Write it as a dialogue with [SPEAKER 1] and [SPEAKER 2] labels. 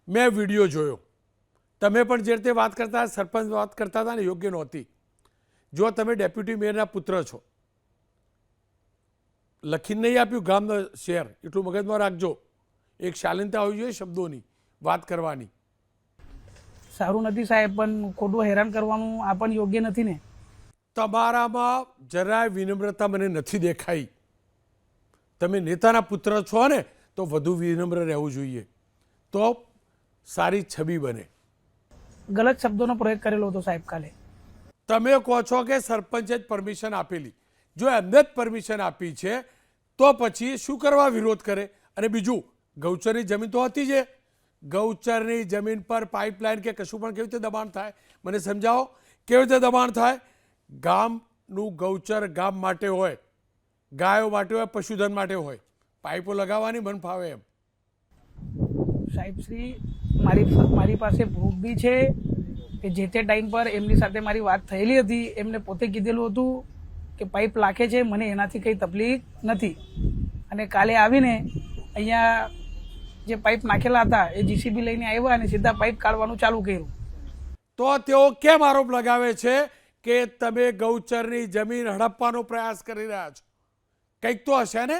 [SPEAKER 1] મેં વિડીયો જોયો, તમે પણ જે રીતે વાત કરતા સરપંચ વાત કરતા હતા ને યોગ્ય નહોતી. જો તમે ડેપ્યુટી મેયરના પુત્ર છો, લખીને નહીં આપ્યું ગામનો શેર, એટલું મગજમાં રાખજો. એક શાલીનતા હોવી જોઈએ શબ્દોની વાત કરવાની.
[SPEAKER 2] સારું નથી સાહેબ, પણ ખોટું હેરાન કરવાનું આ પણ યોગ્ય નથી ને.
[SPEAKER 1] તમારામાં જરાય વિનમ્રતા મને નથી દેખાઈ. તમે નેતાના પુત્ર છો ને, તો વધુ વિનમ્ર રહેવું જોઈએ, તો સારી છબી બને.
[SPEAKER 2] ગલત શબ્દોનો પ્રયોગ કરેલો હતો સાહેબ કાલે.
[SPEAKER 1] તમે કહો છો કે સરપંચે જ પરમિશન આપેલી. જો એમને જ પરમિશન આપી છે તો પછી શું કરવા વિરોધ કરે? અને બીજું, ગૌચરની જમીન તો હતી જ. ગૌચરની જમીન પર પાઇપલાઇન કે કશું પણ કેવી રીતે દબાણ થાય? મને સમજાવો, કેવી રીતે દબાણ થાય? ગામનું ગૌચર ગામ માટે હોય, ગાયો માટે હોય, પશુધન માટે હોય. પાઇપો લગાવવાની મન ફાવે એમ.
[SPEAKER 2] સાહેબ શ્રી, મારી પાસે પ્રૂફ બી છે કે જે તે ટાઈમ પર એમની સાથે મારી વાત થયેલી હતી. એમને પોતે કીધેલું હતું કે પાઇપ લાખે છે, મને એનાથી કંઈ તકલીફ નથી. અને કાલે આવીને અહીંયા જે પાઇપ નાખેલા હતા એ જીસીબી લઈને આવ્યા અને સીધા પાઇપ કાઢવાનું ચાલુ કર્યું.
[SPEAKER 1] તો તેઓ કેમ આરોપ લગાવે છે કે તમે ગૌચરની જમીન હડપવાનો પ્રયાસ કરી રહ્યા છો? કંઈક તો હશે ને.